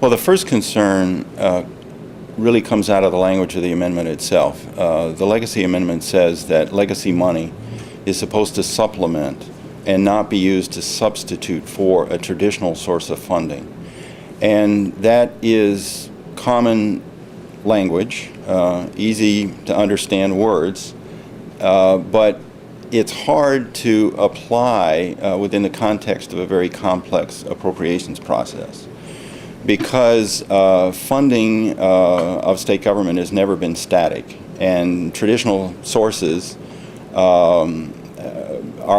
Well, the first concern really comes out of the language of the amendment itself. The legacy amendment says that legacy money is supposed to supplement and not be used to substitute for a traditional source of funding. And that is common language, easy to understand words, but it's hard to apply within the context of a very complex appropriations process, because funding of state government has never been static, and traditional sources are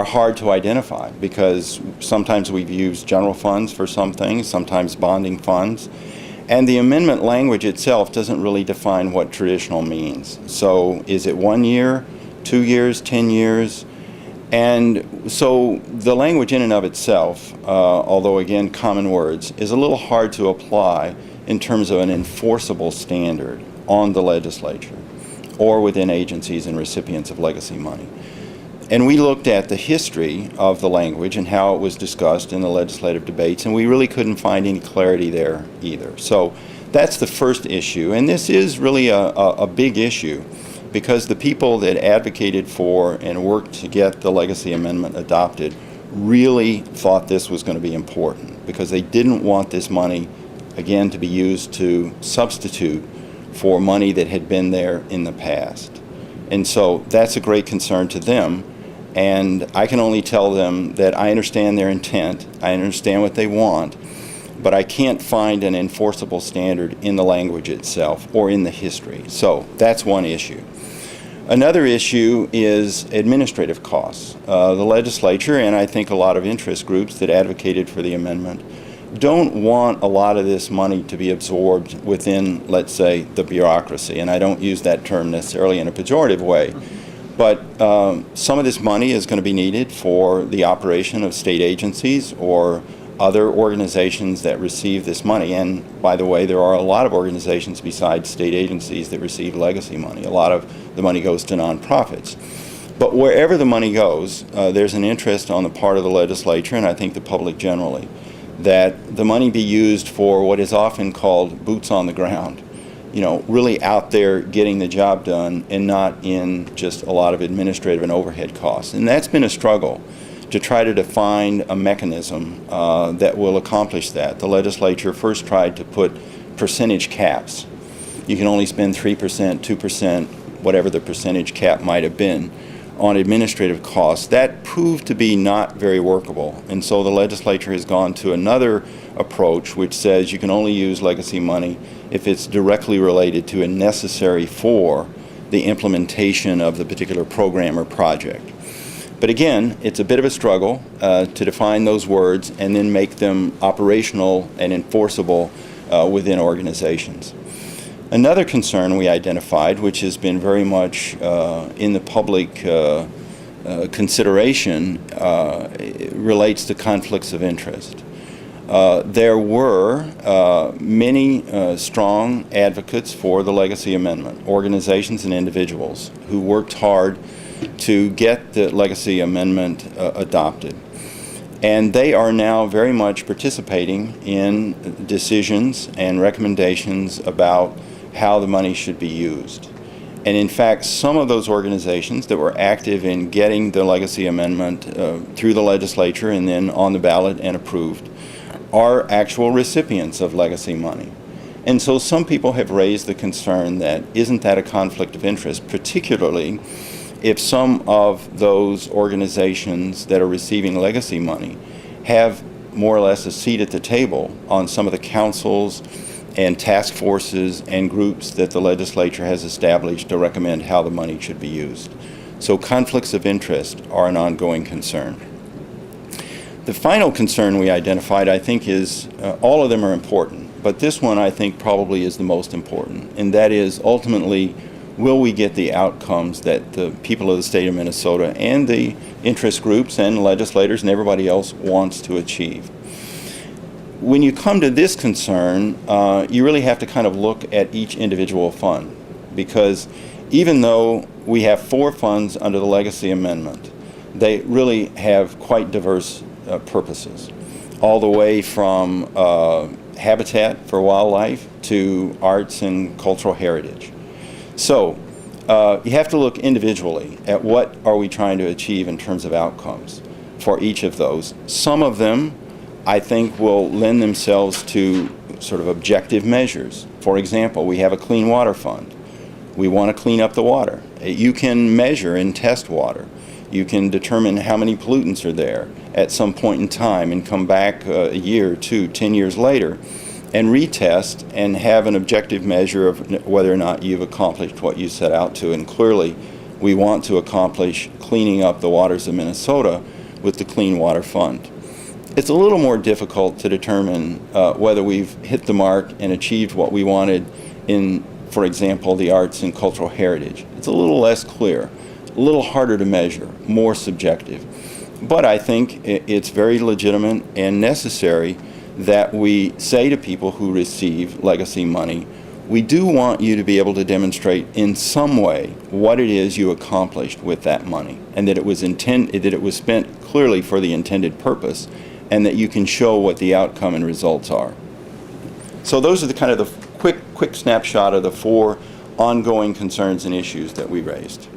hard to identify, because sometimes we've used general funds for some things, sometimes bonding funds, and the amendment language itself doesn't really define what traditional means. So is it 1 year, 2 years, 10 years? And so the language in and of itself, although again common words, is a little hard to apply in terms of an enforceable standard on the legislature or within agencies and recipients of legacy money. And we looked at the history of the language and how it was discussed in the legislative debates, and we really couldn't find any clarity there either. So that's the first issue, and this is really a big issue, because the people that advocated for and worked to get the legacy amendment adopted really thought this was going to be important, because they didn't want this money, again, to be used to substitute for money that had been there in the past. And so that's a great concern to them, and I can only tell them that I understand their intent, I understand what they want, but I can't find an enforceable standard in the language itself or in the history. So that's one issue. Another issue is administrative costs. The legislature, and I think a lot of interest groups that advocated for the amendment, don't want a lot of this money to be absorbed within, let's say, the bureaucracy. And I don't use that term necessarily in a pejorative way. But some of this money is going to be needed for the operation of state agencies or other organizations that receive this money. And by the way, there are a lot of organizations besides state agencies that receive legacy money. A lot of the money goes to nonprofits. But wherever the money goes, there's an interest on the part of the legislature, and I think the public generally, that the money be used for what is often called boots on the ground. You know, really out there getting the job done, and not in just a lot of administrative and overhead costs. And that's been a struggle to try to define a mechanism that will accomplish that. The legislature first tried to put percentage caps. You can only spend 3%, 2%, whatever the percentage cap might have been, on administrative costs. That proved to be not very workable, and so the legislature has gone to another approach, which says you can only use legacy money if it's directly related to and necessary for the implementation of the particular program or project. But again, it's a bit of a struggle to define those words and then make them operational and enforceable within organizations. Another concern we identified, which has been very much in the public consideration, relates to conflicts of interest. There were many strong advocates for the legacy amendment, organizations and individuals who worked hard to get the legacy amendment adopted. And they are now very much participating in decisions and recommendations about how the money should be used. And in fact, some of those organizations that were active in getting the legacy amendment through the legislature and then on the ballot and approved are actual recipients of legacy money. And so some people have raised the concern that isn't that a conflict of interest, particularly if some of those organizations that are receiving legacy money have more or less a seat at the table on some of the councils and task forces and groups that the legislature has established to recommend how the money should be used. So conflicts of interest are an ongoing concern. The final concern we identified, I think, is all of them are important, but this one I think probably is the most important, and that is ultimately, will we get the outcomes that the people of the state of Minnesota and the interest groups and legislators and everybody else wants to achieve? When you come to this concern, you really have to kind of look at each individual fund, because even though we have 4 funds under the legacy amendment, they really have quite diverse purposes, all the way from habitat for wildlife to arts and cultural heritage. So you have to look individually at what are we trying to achieve in terms of outcomes for each of those. Some of them, I think, will lend themselves to sort of objective measures. For example, we have a clean water fund. We want to clean up the water. You can measure and test water. You can determine how many pollutants are there at some point in time and come back a year, 2, 10 years later and retest and have an objective measure of whether or not you've accomplished what you set out to. And clearly, we want to accomplish cleaning up the waters of Minnesota with the Clean Water Fund. It's a little more difficult to determine whether we've hit the mark and achieved what we wanted in, for example, the arts and cultural heritage. It's a little less clear, a little harder to measure, more subjective. But I think it's very legitimate and necessary that we say to people who receive legacy money, we do want you to be able to demonstrate in some way what it is you accomplished with that money, and that it was spent clearly for the intended purpose, and that you can show what the outcome and results are. So those are the kind of the quick snapshot of the 4 ongoing concerns and issues that we raised.